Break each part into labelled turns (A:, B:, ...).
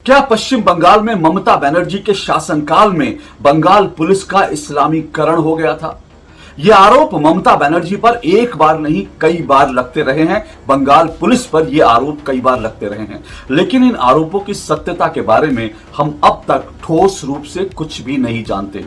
A: क्या पश्चिम बंगाल में ममता बनर्जी के शासनकाल में बंगाल पुलिस का इस्लामीकरण हो गया था? यह आरोप ममता बनर्जी पर एक बार नहीं कई बार लगते रहे हैं। बंगाल पुलिस पर यह आरोप कई बार लगते रहे हैं, लेकिन इन आरोपों की सत्यता के बारे में हम अब तक ठोस रूप से कुछ भी नहीं जानते।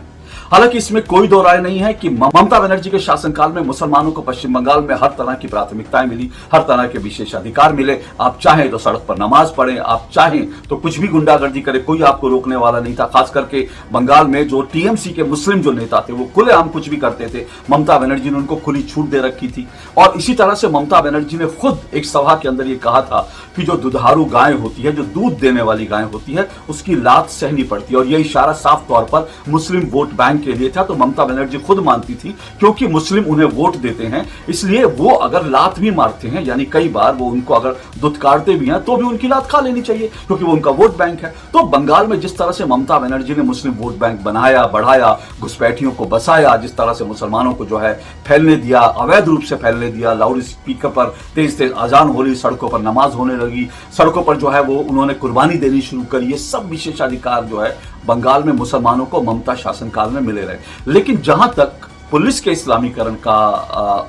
A: हालांकि इसमें कोई दो राय नहीं है कि ममता बनर्जी के शासनकाल में मुसलमानों को पश्चिम बंगाल में हर तरह की प्राथमिकताएं मिली, हर तरह के विशेष अधिकार मिले। आप चाहें तो सड़क पर नमाज पढ़ें, आप चाहें तो कुछ भी गुंडागर्दी करें, कोई आपको रोकने वाला नहीं था। खास करके बंगाल में जो टीएमसी के मुस्लिम जो नेता थे वो खुलेआम कुछ भी करते थे। ममता बनर्जी ने उनको खुली छूट दे रखी थी। और इसी तरह से ममता बनर्जी ने खुद एक सभा के अंदर ये कहा था कि जो दुधारू गाय होती है, जो दूध देने वाली गाय होती है, उसकी लात सहनी पड़ती है। और यह इशारा साफ तौर पर मुस्लिम वोट बैंक के लिए था। तो ममता बनर्जी खुद मानती थी क्योंकि मुस्लिम उन्हें वोट देते हैं, इसलिए वो अगर लात भी मारते हैं, यानी कई बार वो उनको अगर दुत्कारते भी हैं तो भी उनकी लात खा लेनी चाहिए क्योंकि वो उनका वोट बैंक है। तो बंगाल में जिस तरह से ममता बनर्जी ने मुस्लिम वोट बैंक बनाया, बढ़ाया, घुसपैठियों को बसाया, जिस तरह से मुसलमानों को जो है फैलने दिया, अवैध रूप से फैलने दिया, लाउड स्पीकर पर तेज तेज अजान हो रही, सड़कों पर नमाज होने लगी, सड़कों पर जो है वो उन्होंने कुर्बानी देनी शुरू करी, ये सब विशेषाधिकार जो है बंगाल में मुसलमानों को ममता शासनकाल में मिले रहे। लेकिन जहां तक पुलिस के इस्लामीकरण का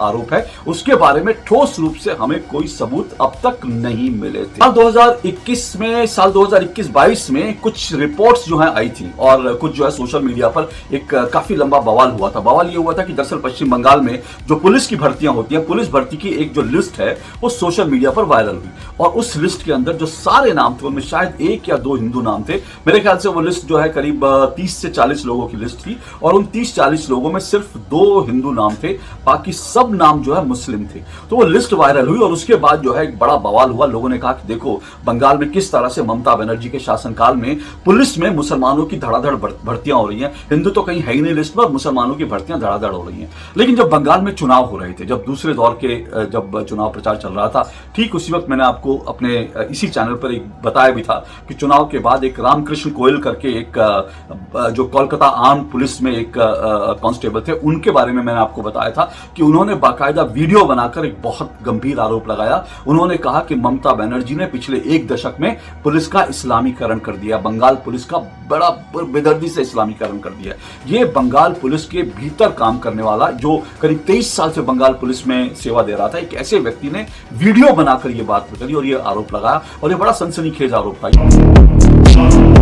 A: आरोप है, उसके बारे में ठोस रूप से हमें कोई सबूत अब तक नहीं मिले थे। साल 2021-22 में कुछ रिपोर्ट्स जो है आई थी और कुछ जो है सोशल मीडिया पर एक काफी लंबा बवाल हुआ था। बवाल ये हुआ था कि दरअसल पश्चिम बंगाल में जो पुलिस की भर्तियां होती हैं, पुलिस भर्ती की एक जो लिस्ट है वो सोशल मीडिया पर वायरल हुई और उस लिस्ट के अंदर जो सारे नाम थे उनमें शायद 1 या 2 हिंदू नाम थे। मेरे ख्याल से वो लिस्ट जो है करीब 30 से 40 लोगों की लिस्ट थी और उन 30-40 लोगों में सिर्फ 2 हिंदू नाम थे, बाकी सब नाम जो है मुस्लिम थे। तो वो लिस्ट वायरल हुई और उसके बाद जो है एक बड़ा बवाल हुआ। लोगों ने कहा कि देखो बंगाल में किस तरह से ममता बनर्जी के शासनकाल में पुलिस में मुसलमानों की धड़ाधड़ भर्तियां हो रही हैं। हिंदू तो कहीं है ही नहीं लिस्ट में, मुसलमानों की भर्तियां धड़ाधड़ हो रही हैं। लेकिन जब बंगाल में चुनाव हो रहे थे, जब दूसरे दौर के जब चुनाव प्रचार चल रहा था, ठीक उसी वक्त मैंने आपको अपने इसी चैनल पर एक बताया भी था कि चुनाव के बाद एक रामकृष्ण गोयल करके एक जो कोलकाता आर्म पुलिस में एक कांस्टेबल थे, उनके बारे में मैंने आपको बताया था कि उन्होंने बाकायदा वीडियो बनाकर एक बहुत गंभीर आरोप लगाया। उन्होंने कहा कि ममता बनर्जी ने पिछले 1 दशक में पुलिस का इस्लामीकरण कर दिया, बंगाल पुलिस का बड़ा बेदर्दी से इस्लामीकरण कर दिया। ये बंगाल पुलिस के भीतर काम करने वाला जो करीब 23 साल से बंगाल पुलिस में सेवा दे रहा था, एक ऐसे व्यक्ति ने वीडियो बनाकर यह बात करी और यह आरोप लगाया और यह बड़ा सनसनीखेज आरोप था।